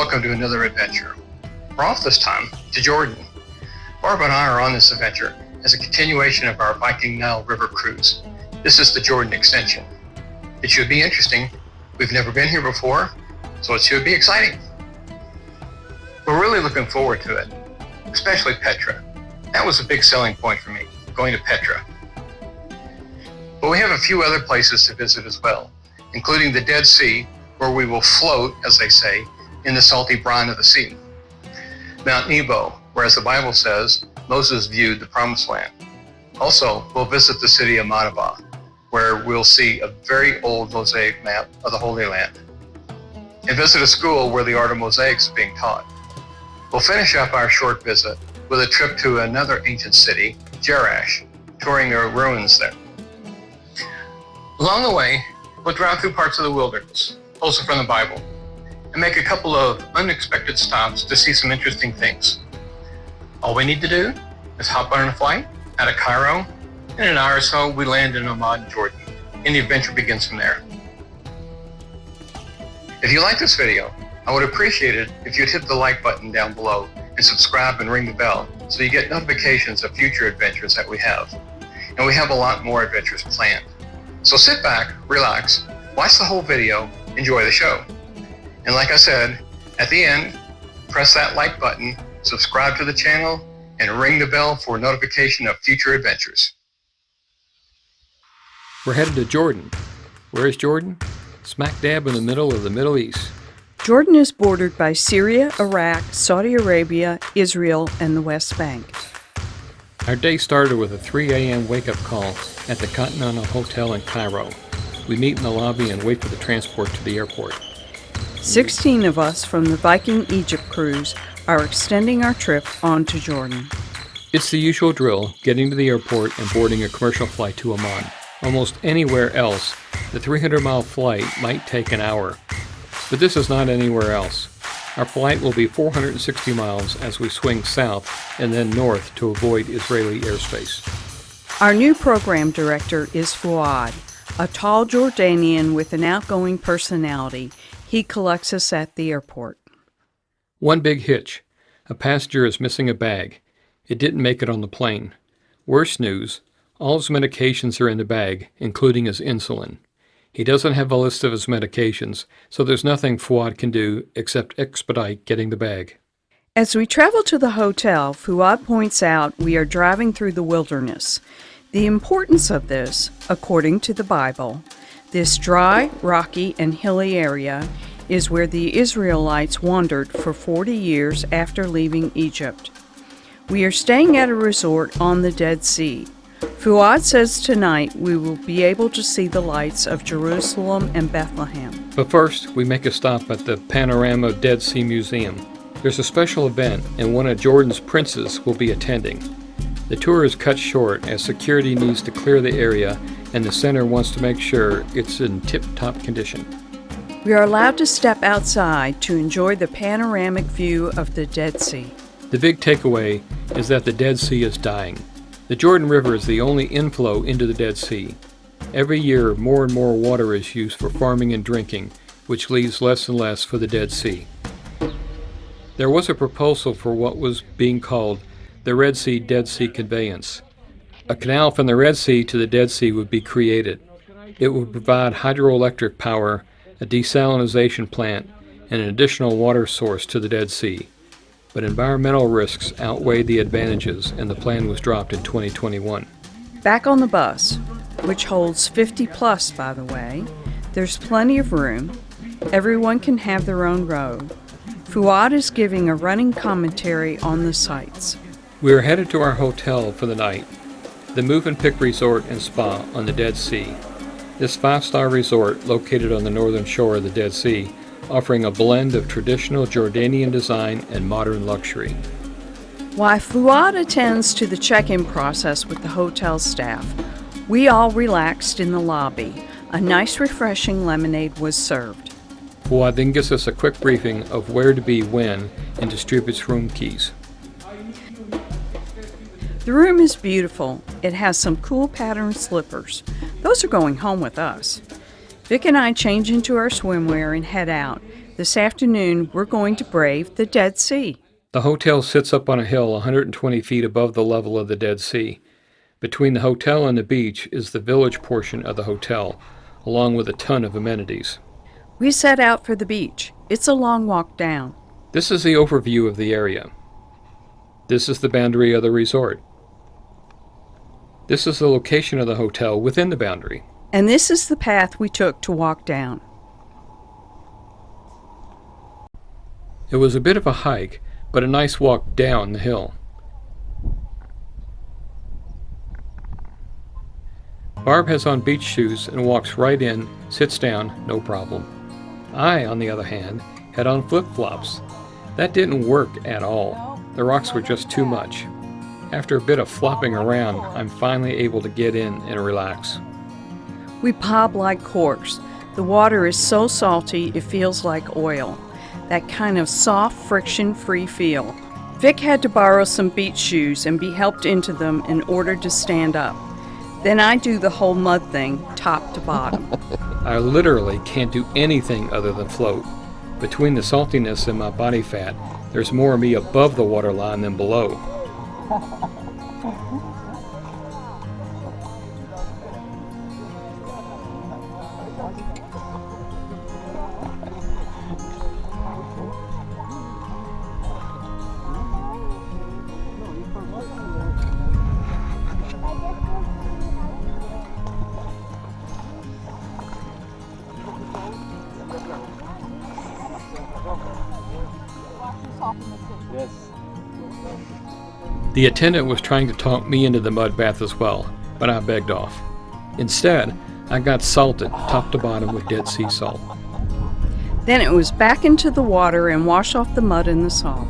welcome to another adventure. We're off this time to Jordan. Barbara and I are on this adventure as a continuation of our Viking Nile River cruise. This is the Jordan extension. It should be interesting. We've never been here before, so it should be exciting. We're really looking forward to it, especially Petra. That was a big selling point for me, going to Petra. But we have a few other places to visit as well, including the Dead Sea, where we will float, as they say, in the salty brine of the sea. Mount Nebo, where, as the Bible says, Moses viewed the Promised Land. Also, we'll visit the city of Madaba, where we'll see a very old mosaic map of the Holy Land, and visit a school where the art of mosaics is being taught. We'll finish up our short visit with a trip to another ancient city, Jerash, touring the ruins there. Along the way, we'll drive through parts of the wilderness, also from the Bible, and make a couple of unexpected stops to see some interesting things. All we need to do is hop on a flight out of Cairo. In an hour or so, we land in Amman, Jordan, and the adventure begins from there. If you like this video, I would appreciate it if you'd hit the like button down below and subscribe and ring the bell so you get notifications of future adventures that we have. And we have a lot more adventures planned. So sit back, relax, watch the whole video, enjoy the show. And like I said, at the end, press that like button, subscribe to the channel, and ring the bell for notification of future adventures. We're headed to Jordan. Where is Jordan? Smack dab in the middle of the Middle East. Jordan is bordered by Syria, Iraq, Saudi Arabia, Israel, and the West Bank. Our day started with a 3 a.m. wake-up call at the Continental Hotel in Cairo. We meet in the lobby and wait for the transport to the airport. 16 of us from the Viking Egypt cruise are extending our trip on to Jordan. It's the usual drill, getting to the airport and boarding a commercial flight to Amman. Almost anywhere else, the 300-mile flight might take an hour. But this is not anywhere else. Our flight will be 460 miles as we swing south and then north to avoid Israeli airspace. Our new program director is Fuad, a tall Jordanian with an outgoing personality. He collects us at the airport. One big hitch. A passenger is missing a bag. It didn't make it on the plane. Worse news, all his medications are in the bag, including his insulin. He doesn't have a list of his medications, so there's nothing Fuad can do except expedite getting the bag. As we travel to the hotel, Fuad points out we are driving through the wilderness. The importance of this, according to the Bible, this dry, rocky, and hilly area is where the Israelites wandered for 40 years after leaving Egypt. We are staying at a resort on the Dead Sea. Fuad says tonight we will be able to see the lights of Jerusalem and Bethlehem. But first, we make a stop at the Panorama Dead Sea Museum. There's a special event, and one of Jordan's princes will be attending. The tour is cut short as security needs to clear the area, and the center wants to make sure it's in tip-top condition. We are allowed to step outside to enjoy the panoramic view of the Dead Sea. The big takeaway is that the Dead Sea is dying. The Jordan River is the only inflow into the Dead Sea. Every year, more and more water is used for farming and drinking, which leaves less and less for the Dead Sea. There was a proposal for what was being called the Red Sea-Dead Sea Conveyance. A canal from the Red Sea to the Dead Sea would be created. It would provide hydroelectric power, a desalination plant, and an additional water source to the Dead Sea. But environmental risks outweighed the advantages, and the plan was dropped in 2021. Back on the bus, which holds 50 plus, by the way, there's plenty of room. Everyone can have their own row. Fuad is giving a running commentary on the sights. We are headed to our hotel for the night, the Move and Pick Resort and Spa on the Dead Sea. This 5-star resort, located on the northern shore of the Dead Sea, offering a blend of traditional Jordanian design and modern luxury. While Fuad attends to the check-in process with the hotel staff, we all relaxed in the lobby. A nice refreshing lemonade was served. Fuad then gives us a quick briefing of where to be when and distributes room keys. The room is beautiful. It has some cool patterned slippers. Those are going home with us. Vic and I change into our swimwear and head out. This afternoon, we're going to brave the Dead Sea. The hotel sits up on a hill 120 feet above the level of the Dead Sea. Between the hotel and the beach is the village portion of the hotel, along with a ton of amenities. We set out for the beach. It's a long walk down. This is the overview of the area. This is the boundary of the resort. This is the location of the hotel within the boundary. And this is the path we took to walk down. It was a bit of a hike, but a nice walk down the hill. Barb has on beach shoes and walks right in, sits down, no problem. I, on the other hand, had on flip-flops. That didn't work at all. The rocks were just too much. After a bit of flopping around, I'm finally able to get in and relax. We pop like corks. The water is so salty it feels like oil. That kind of soft, friction-free feel. Vic had to borrow some beach shoes and be helped into them in order to stand up. Then I do the whole mud thing, top to bottom. I literally can't do anything other than float. Between the saltiness and my body fat, there's more of me above the waterline than below. The attendant was trying to talk me into the mud bath as well, but I begged off. Instead, I got salted top to bottom with Dead Sea salt. Then it was back into the water and wash off the mud and the salt.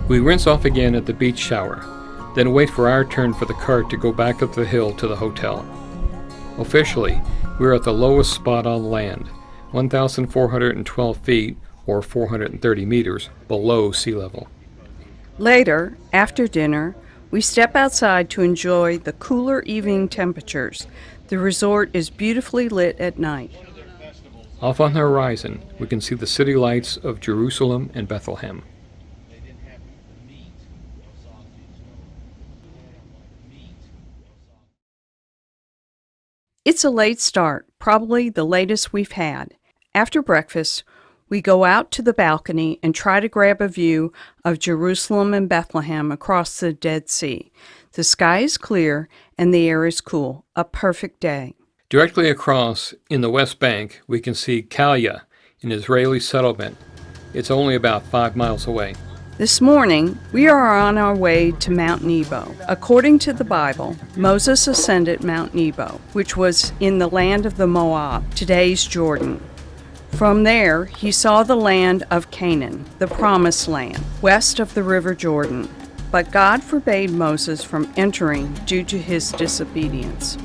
We rinse off again at the beach shower, then wait for our turn for the cart to go back up the hill to the hotel. Officially, we're at the lowest spot on land, 1,412 feet, or 430 meters, below sea level. Later, after dinner, we step outside to enjoy the cooler evening temperatures. The resort is beautifully lit at night. Off on the horizon, we can see the city lights of Jerusalem and Bethlehem. It's a late start, probably the latest we've had. After breakfast, we go out to the balcony and try to grab a view of Jerusalem and Bethlehem across the Dead Sea. The sky is clear and the air is cool. A perfect day. Directly across, in the West Bank, we can see Kalya, an Israeli settlement. It's only about 5 miles away. This morning, we are on our way to Mount Nebo. According to the Bible, Moses ascended Mount Nebo, which was in the land of the Moab, today's Jordan. From there, he saw the land of Canaan, the promised land, west of the river Jordan. But God forbade Moses from entering due to his disobedience.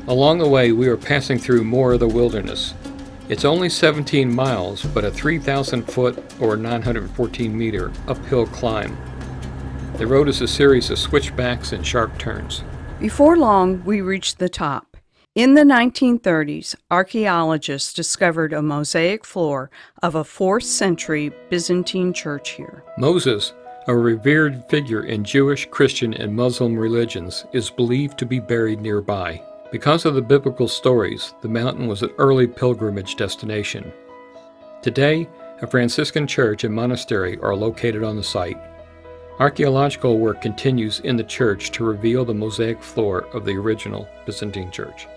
Along the way, we are passing through more of the wilderness. It's only 17 miles, but a 3,000-foot or 914-meter uphill climb. The road is a series of switchbacks and sharp turns. Before long, we reached the top. In the 1930s, archaeologists discovered a mosaic floor of a 4th century Byzantine church here. Moses, a revered figure in Jewish, Christian, and Muslim religions, is believed to be buried nearby. Because of the biblical stories, the mountain was an early pilgrimage destination. Today, a Franciscan church and monastery are located on the site. Archaeological work continues in the church to reveal the mosaic floor of the original Byzantine church.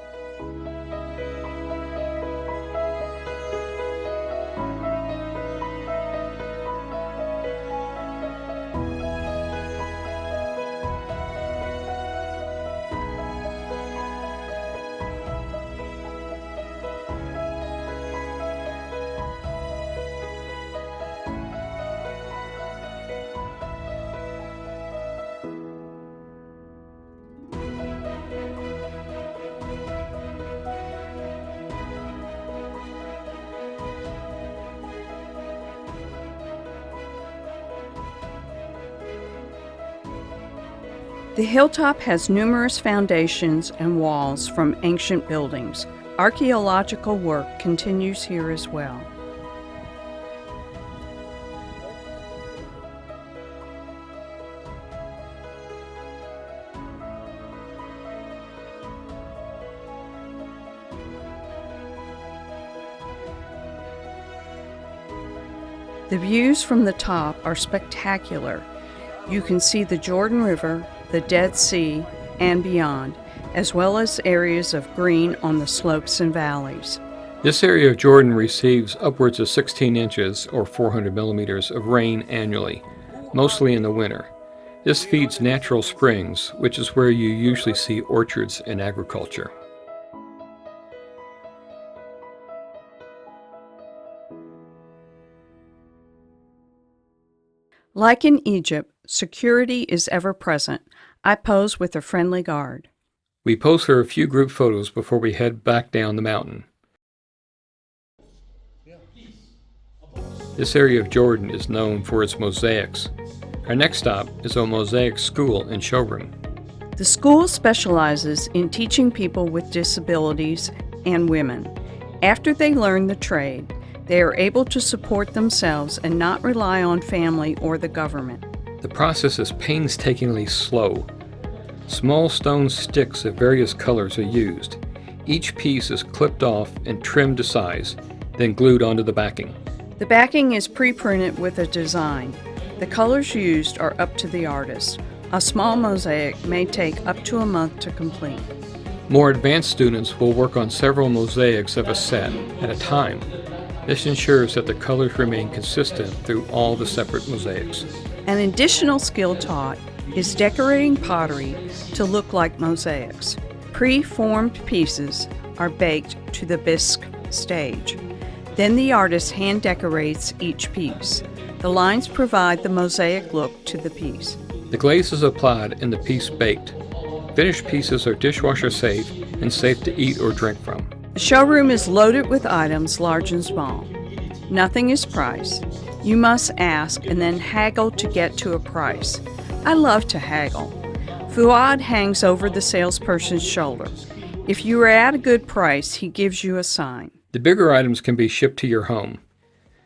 The hilltop has numerous foundations and walls from ancient buildings. Archaeological work continues here as well. The views from the top are spectacular. You can see the Jordan River, the Dead Sea, and beyond, as well as areas of green on the slopes and valleys. This area of Jordan receives upwards of 16 inches or 400 millimeters of rain annually, mostly in the winter. This feeds natural springs, which is where you usually see orchards and agriculture. Like in Egypt, security is ever present. I pose with a friendly guard. We pose for a few group photos before we head back down the mountain. This area of Jordan is known for its mosaics. Our next stop is a mosaic school and showroom. The school specializes in teaching people with disabilities and women. After they learn the trade, they are able to support themselves and not rely on family or the government. The process is painstakingly slow. Small stone sticks of various colors are used. Each piece is clipped off and trimmed to size, then glued onto the backing. The backing is pre-printed with a design. The colors used are up to the artist. A small mosaic may take up to a month to complete. More advanced students will work on several mosaics of a set at a time. This ensures that the colors remain consistent through all the separate mosaics. An additional skill taught is decorating pottery to look like mosaics. Pre-formed pieces are baked to the bisque stage. Then the artist hand decorates each piece. The lines provide the mosaic look to the piece. The glaze is applied and the piece baked. Finished pieces are dishwasher safe and safe to eat or drink from. The showroom is loaded with items large and small. Nothing is priced. You must ask and then haggle to get to a price. I love to haggle. Fuad hangs over the salesperson's shoulder. If you are at a good price, he gives you a sign. The bigger items can be shipped to your home.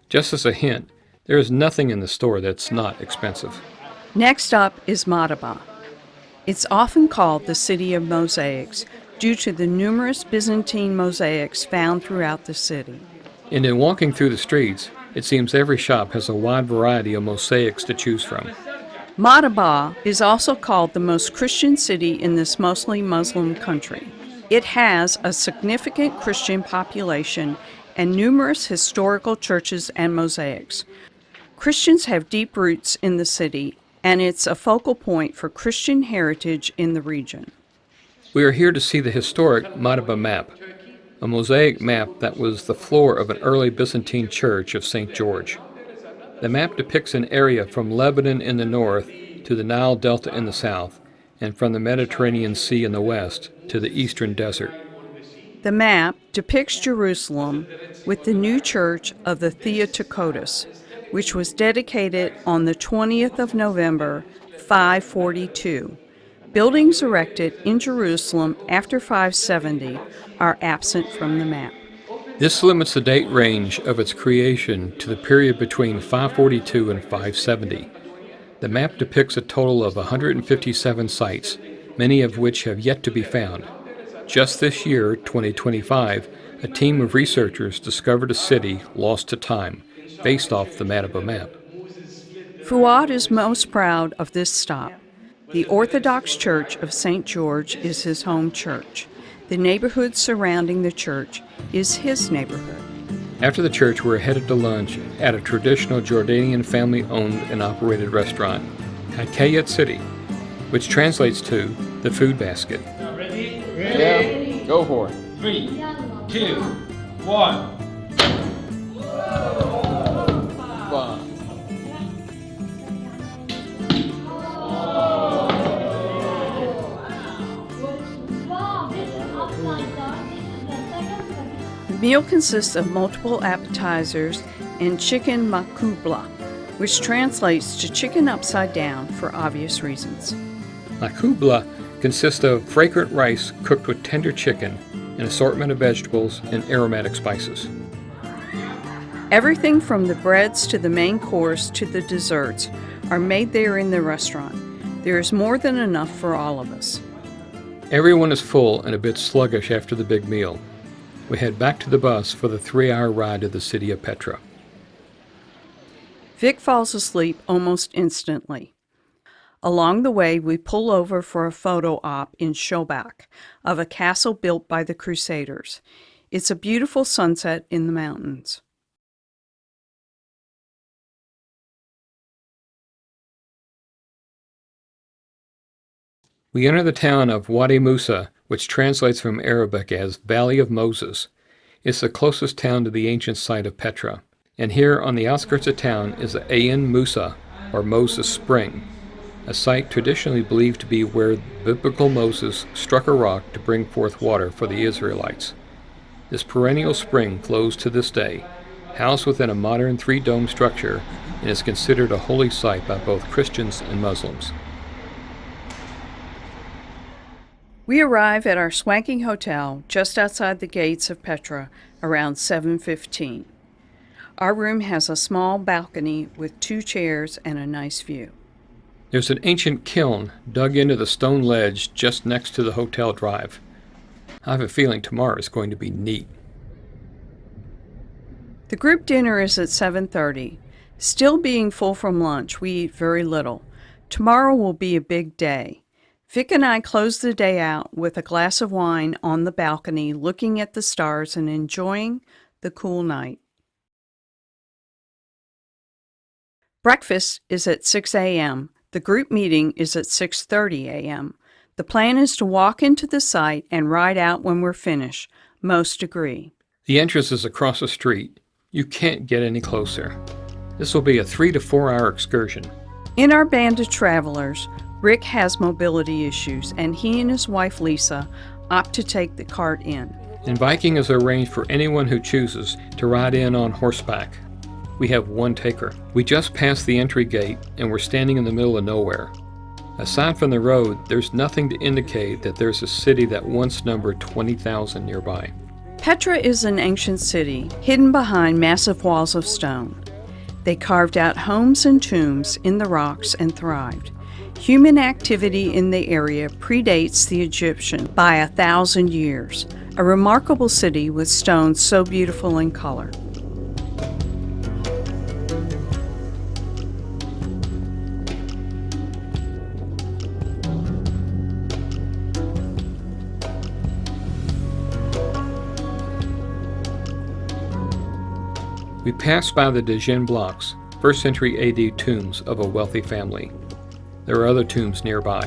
Just as a hint, there is nothing in the store that's not expensive. Next up is Madaba. It's often called the City of Mosaics due to the numerous Byzantine mosaics found throughout the city. And in walking through the streets, it seems every shop has a wide variety of mosaics to choose from. Madaba is also called the most Christian city in this mostly Muslim country. It has a significant Christian population and numerous historical churches and mosaics. Christians have deep roots in the city, and it's a focal point for Christian heritage in the region. We are here to see the historic Madaba map, a mosaic map that was the floor of an early Byzantine church of St. George. The map depicts an area from Lebanon in the north to the Nile Delta in the south, and from the Mediterranean Sea in the west to the eastern desert. The map depicts Jerusalem with the new church of the Theotokos, which was dedicated on the 20th of November, 542. Buildings erected in Jerusalem after 570 are absent from the map. This limits the date range of its creation to the period between 542 and 570. The map depicts a total of 157 sites, many of which have yet to be found. Just this year, 2025, a team of researchers discovered a city lost to time, based off the Madaba map. Fuad is most proud of this stop. The Orthodox Church of St. George is his home church. The neighborhood surrounding the church is his neighborhood. After the church, we're headed to lunch at a traditional Jordanian family-owned and operated restaurant, Hakayat City, which translates to the food basket. Ready? Yeah, go for it. 3, 2, 1. Wow. The meal consists of multiple appetizers and chicken makubla, which translates to chicken upside down for obvious reasons. Makubla consists of fragrant rice cooked with tender chicken, an assortment of vegetables, and aromatic spices. Everything from the breads to the main course to the desserts are made there in the restaurant. There is more than enough for all of us. Everyone is full and a bit sluggish after the big meal. We head back to the bus for the 3-hour ride to the city of Petra. Vic falls asleep almost instantly. Along the way, we pull over for a photo op in Schobach of a castle built by the Crusaders. It's a beautiful sunset in the mountains. We enter the town of Wadi Musa, which translates from Arabic as Valley of Moses. It's the closest town to the ancient site of Petra. And here on the outskirts of town is the Ain Musa, or Moses Spring, a site traditionally believed to be where biblical Moses struck a rock to bring forth water for the Israelites. This perennial spring flows to this day, housed within a modern three-dome structure, and is considered a holy site by both Christians and Muslims. We arrive at our swanky hotel just outside the gates of Petra around 7:15. Our room has a small balcony with 2 chairs and a nice view. There's an ancient kiln dug into the stone ledge just next to the hotel drive. I have a feeling tomorrow is going to be neat. The group dinner is at 7:30. Still being full from lunch, we eat very little. Tomorrow will be a big day. Vic and I close the day out with a glass of wine on the balcony, looking at the stars and enjoying the cool night. Breakfast is at 6 a.m. The group meeting is at 6:30 a.m. The plan is to walk into the site and ride out when we're finished. Most agree. The entrance is across the street. You can't get any closer. This will be a 3 to 4 hour excursion. In our band of travelers, Rick has mobility issues, and he and his wife Lisa opt to take the cart in. And Viking is arranged for anyone who chooses to ride in on horseback. We have one taker. We just passed the entry gate and we're standing in the middle of nowhere. Aside from the road, there's nothing to indicate that there's a city that once numbered 20,000 nearby. Petra is an ancient city, hidden behind massive walls of stone. They carved out homes and tombs in the rocks and thrived. Human activity in the area predates the Egyptian by 1,000 years, a remarkable city with stones so beautiful in color. We pass by the Dejin blocks, 1st century AD tombs of a wealthy family. There are other tombs nearby.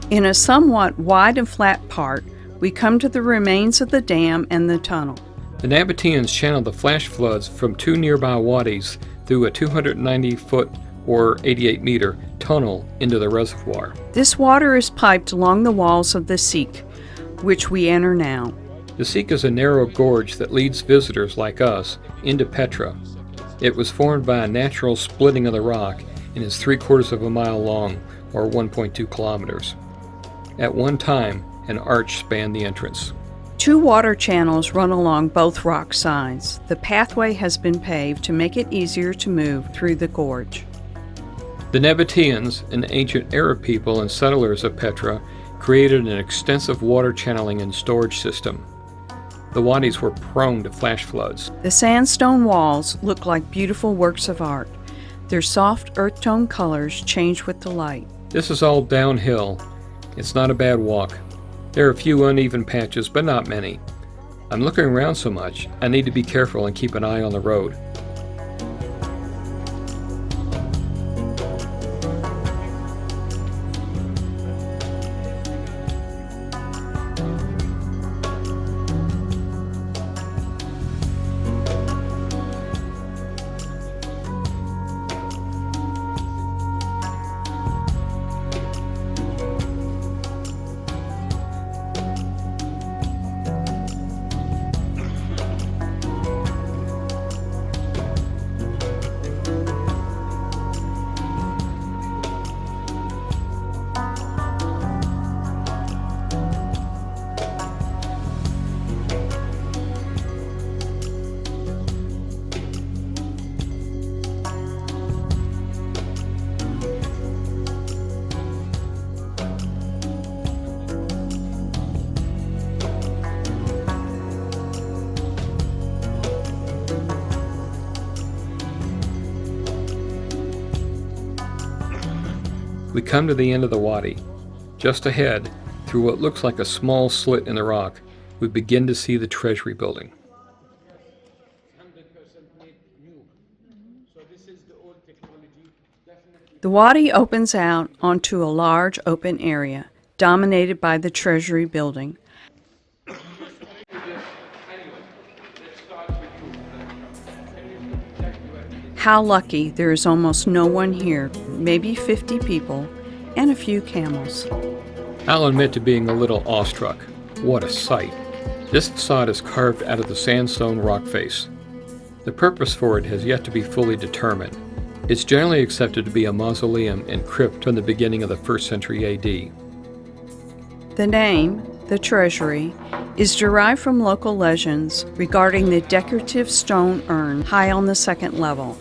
In a somewhat wide and flat part, we come to the remains of the dam and the tunnel. The Nabateans channeled the flash floods from 2 nearby wadis through a 290-foot or 88-meter tunnel into the reservoir. This water is piped along the walls of the Sikh, which we enter now. The Sikh is a narrow gorge that leads visitors like us into Petra. It was formed by a natural splitting of the rock and is 3/4 of a mile long, or 1.2 kilometers. At one time, an arch spanned the entrance. 2 water channels run along both rock sides. The pathway has been paved to make it easier to move through the gorge. The Nabateans, an ancient Arab people and settlers of Petra, created an extensive water channeling and storage system. The wadis were prone to flash floods. The sandstone walls look like beautiful works of art. Their soft earth tone colors change with the light. This is all downhill. It's not a bad walk. There are a few uneven patches, but not many. I'm looking around so much, I need to be careful and keep an eye on the road. We come to the end of the wadi. Just ahead, through what looks like a small slit in the rock, we begin to see the treasury building. The wadi opens out onto a large open area, dominated by the treasury building. How lucky there is almost no one here, maybe 50 people, and a few camels. I'll admit to being a little awestruck. What a sight! This facade is carved out of the sandstone rock face. The purpose for it has yet to be fully determined. It's generally accepted to be a mausoleum and crypt from the beginning of the 1st century AD. The name, the treasury, is derived from local legends regarding the decorative stone urn high on the 2nd level,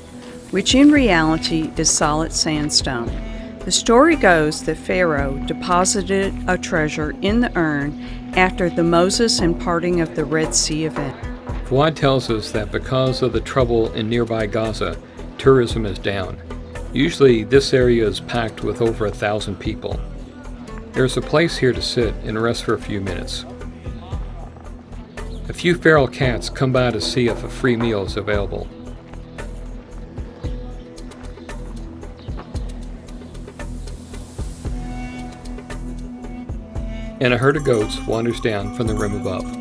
which in reality is solid sandstone. The story goes that Pharaoh deposited a treasure in the urn after the Moses and parting of the Red Sea event. Fuad tells us that because of the trouble in nearby Gaza, tourism is down. Usually this area is packed with over 1,000 people. There's a place here to sit and rest for a few minutes. A few feral cats come by to see if a free meal is available. And a herd of goats wanders down from the rim above.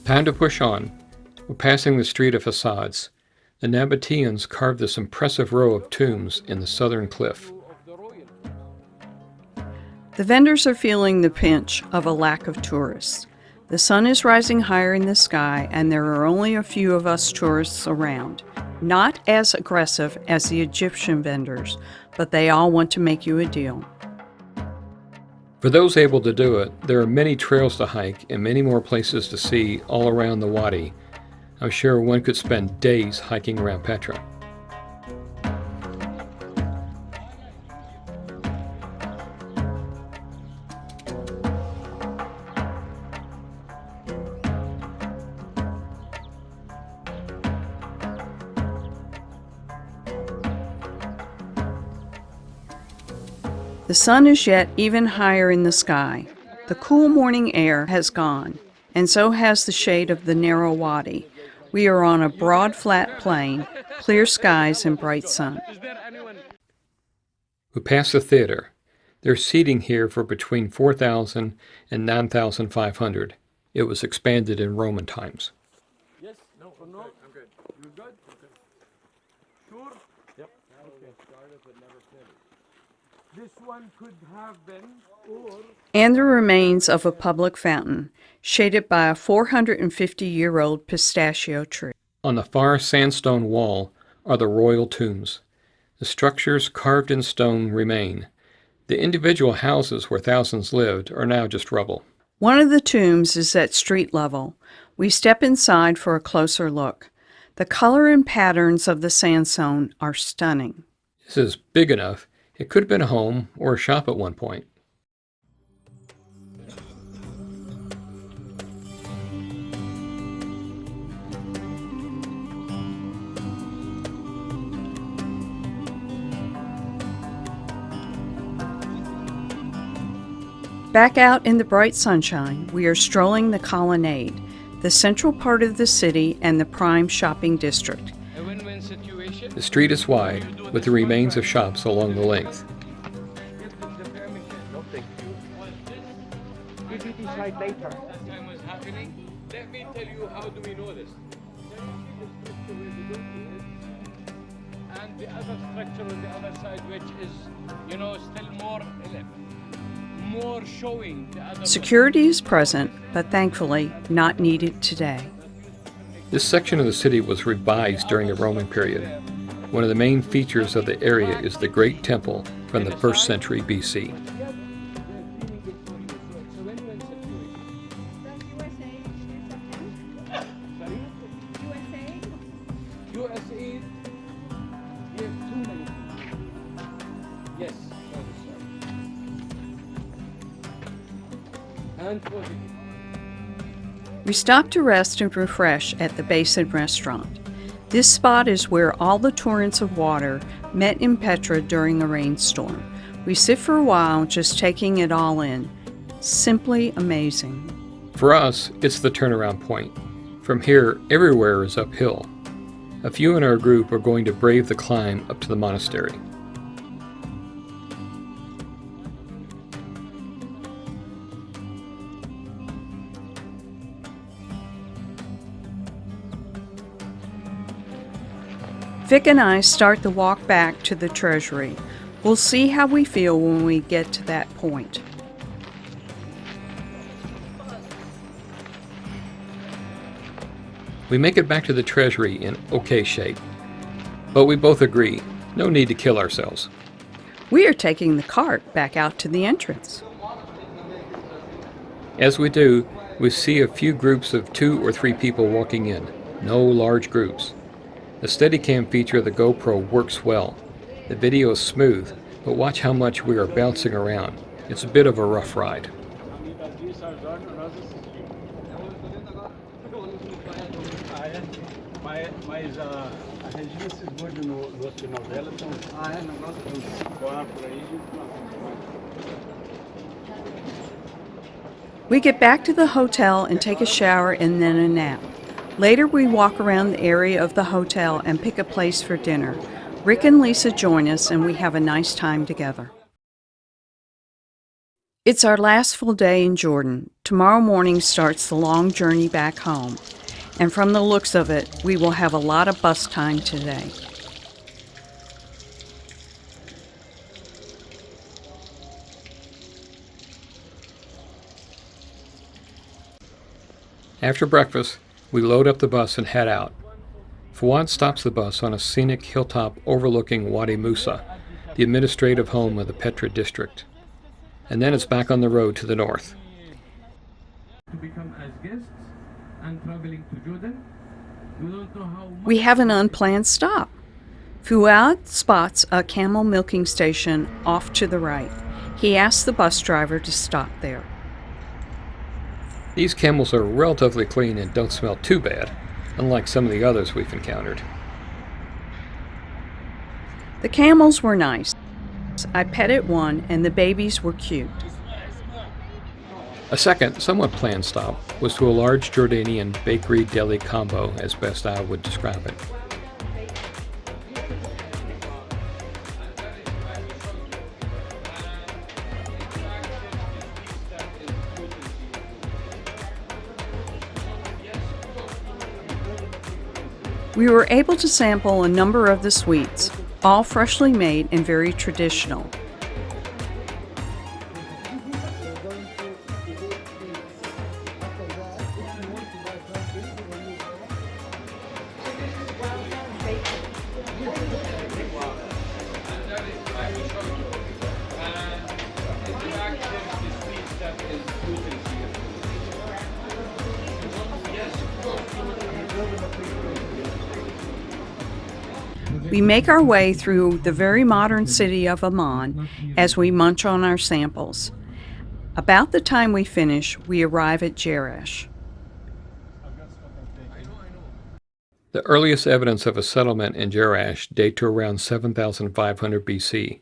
Time to push on. We're passing the street of facades. The Nabateans carved this impressive row of tombs in the southern cliff. The vendors are feeling the pinch of a lack of tourists. The sun is rising higher in the sky, and there are only a few of us tourists around. Not as aggressive as the Egyptian vendors, but they all want to make you a deal. For those able to do it, there are many trails to hike and many more places to see all around the wadi. I'm sure one could spend days hiking around Petra. The sun is yet even higher in the sky. The cool morning air has gone, and so has the shade of the narrow wadi. We are on a broad, flat plain, clear skies and bright sun. We pass the theater. There's seating here for between 4,000 and 9,500. It was expanded in Roman times. Yes, no, I'm good. You're good? Okay. Sure? Yep. Okay. Started but never finished. This one could have been, or... And the remains of a public fountain, shaded by a 450-year-old pistachio tree. On the far sandstone wall are the royal tombs. The structures carved in stone remain. The individual houses where thousands lived are now just rubble. One of the tombs is at street level. We step inside for a closer look. The color and patterns of the sandstone are stunning. This is big enough. It could have been a home or a shop at one point. Back out in the bright sunshine, we are strolling the colonnade, the central part of the city and the prime shopping district. A win-win situation. The street is wide, with the remains of shops along the length. No, thank you. If you decide later. That time was happening. Let me tell you, how do we know this? And the other structure on the other side, which is, still more showing the other. Security is present, but thankfully not needed today. This section of the city was revised during the Roman period. One of the main features of the area is the Great Temple from the 1st century BC. We stopped to rest and refresh at the Basin Restaurant. This spot is where all the torrents of water met in Petra during a rainstorm. We sit for a while just taking it all in. Simply amazing. For us, it's the turnaround point. From here, everywhere is uphill. A few in our group are going to brave the climb up to the monastery. Vic and I start the walk back to the treasury. We'll see how we feel when we get to that point. We make it back to the treasury in okay shape. But we both agree, no need to kill ourselves. We are taking the cart back out to the entrance. As we do, we see a few groups of 2 or 3 people walking in, no large groups. The Steadicam feature of the GoPro works well. The video is smooth, but watch how much we are bouncing around. It's a bit of a rough ride. Mas a Regina se esconde no hospital dela, então... Ah, é? Não gosta de voar por aí, We get back to the hotel and take a shower and then a nap. Later, we walk around the area of the hotel and pick a place for dinner. Rick and Lisa join us, and we have a nice time together. It's our last full day in Jordan. Tomorrow morning starts the long journey back home. And from the looks of it, we will have a lot of bus time today. After breakfast, we load up the bus and head out. Fawad stops the bus on a scenic hilltop overlooking Wadi Musa, the administrative home of the Petra district. And then it's back on the road to the north. to become as guests and traveling to Jordan. We don't know how much. We have an unplanned stop. Fuad spots a camel milking station off to the right. He asks the bus driver to stop there. These camels are relatively clean and don't smell too bad, unlike some of the others we've encountered. The camels were nice. I petted one and the babies were cute. A second, somewhat planned stop was to a large Jordanian bakery-deli combo, as best I would describe it. We were able to sample a number of the sweets, all freshly made and very traditional. We make our way through the very modern city of Amman as we munch on our samples. About the time we finish, we arrive at Jerash. The earliest evidence of a settlement in Jerash date to around 7,500 BC.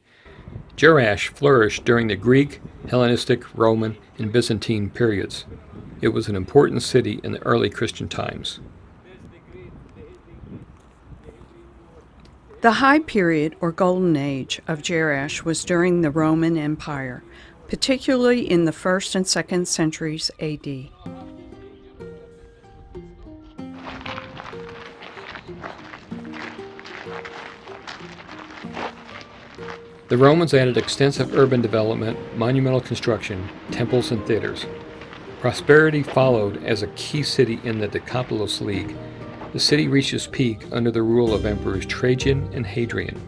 Jerash flourished during the Greek, Hellenistic, Roman, and Byzantine periods. It was an important city in the early Christian times. The high period, or golden age, of Jerash was during the Roman Empire, particularly in the 1st and 2nd centuries AD. The Romans added extensive urban development, monumental construction, temples, and theaters. Prosperity followed as a key city in the Decapolis League. The city reached its peak under the rule of emperors Trajan and Hadrian.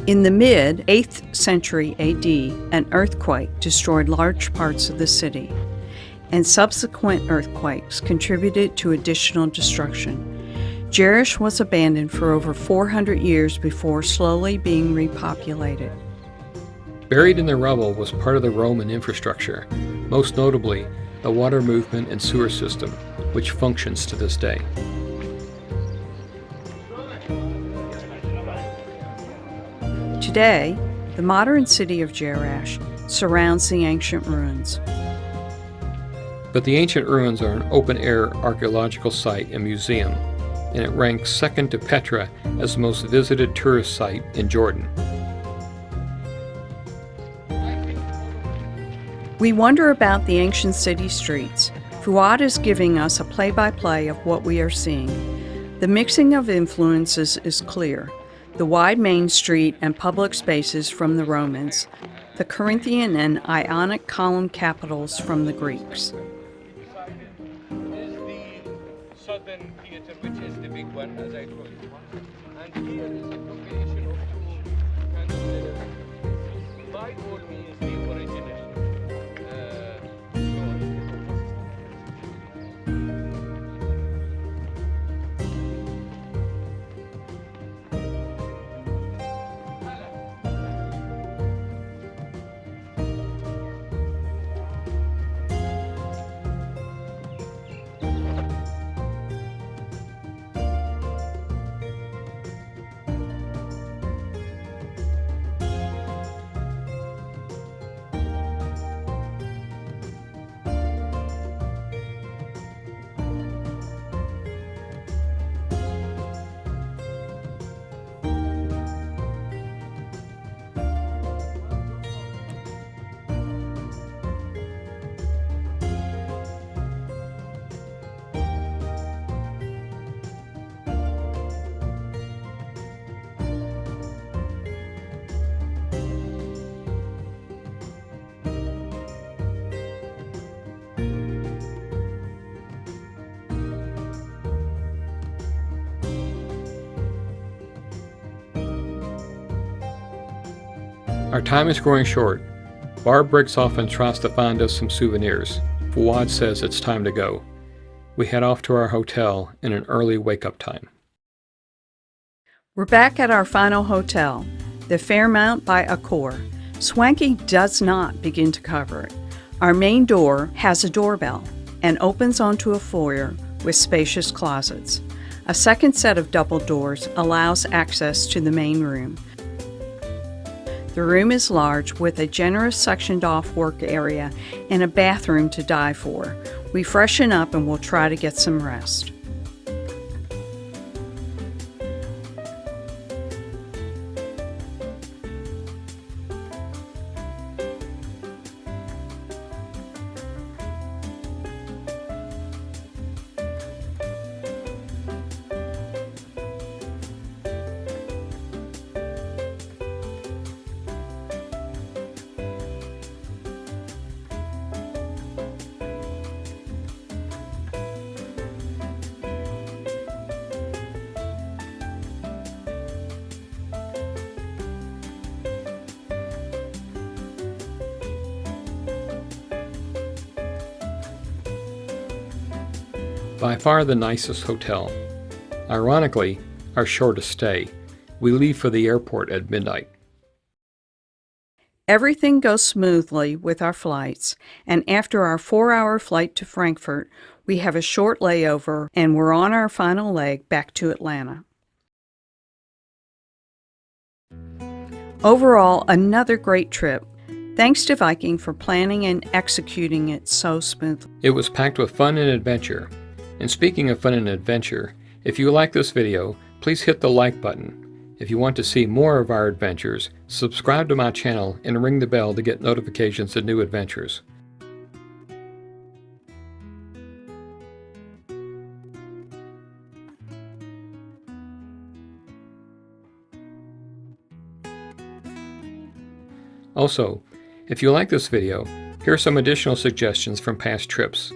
In the mid-8th century AD, an earthquake destroyed large parts of the city, and subsequent earthquakes contributed to additional destruction. Jerash was abandoned for over 400 years before slowly being repopulated. Buried in the rubble was part of the Roman infrastructure, most notably the water movement and sewer system, which functions to this day. Today, the modern city of Jerash surrounds the ancient ruins. But the ancient ruins are an open-air archaeological site and museum, and it ranks second to Petra as the most visited tourist site in Jordan. We wonder about the ancient city streets. Fuad is giving us a play-by-play of what we are seeing. The mixing of influences is clear. The wide main street and public spaces from the Romans, the Corinthian and Ionic column capitals from the Greeks. Is the southern theater, which is the big one, as I told you. And here is the combination of two kind of letters. By all means, the original. Our time is growing short. Barb breaks off and tries to find us some souvenirs. Fuad says it's time to go. We head off to our hotel in an early wake-up time. We're back at our final hotel, the Fairmount by Accor. Swanky does not begin to cover it. Our main door has a doorbell and opens onto a foyer with spacious closets. A second set of double doors allows access to the main room. The room is large with a generous sectioned off work area and a bathroom to die for. We freshen up and we'll try to get some rest. By far the nicest hotel. Ironically, our shortest stay. We leave for the airport at midnight. Everything goes smoothly with our flights, and after our 4-hour flight to Frankfurt, we have a short layover and we're on our final leg back to Atlanta. Overall, another great trip. Thanks to Viking for planning and executing it so smoothly. It was packed with fun and adventure. And speaking of fun and adventure, if you like this video, please hit the like button. If you want to see more of our adventures, subscribe to my channel and ring the bell to get notifications of new adventures. Also, if you like this video, here are some additional suggestions from past trips.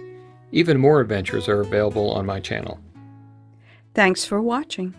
Even more adventures are available on my channel. Thanks for watching.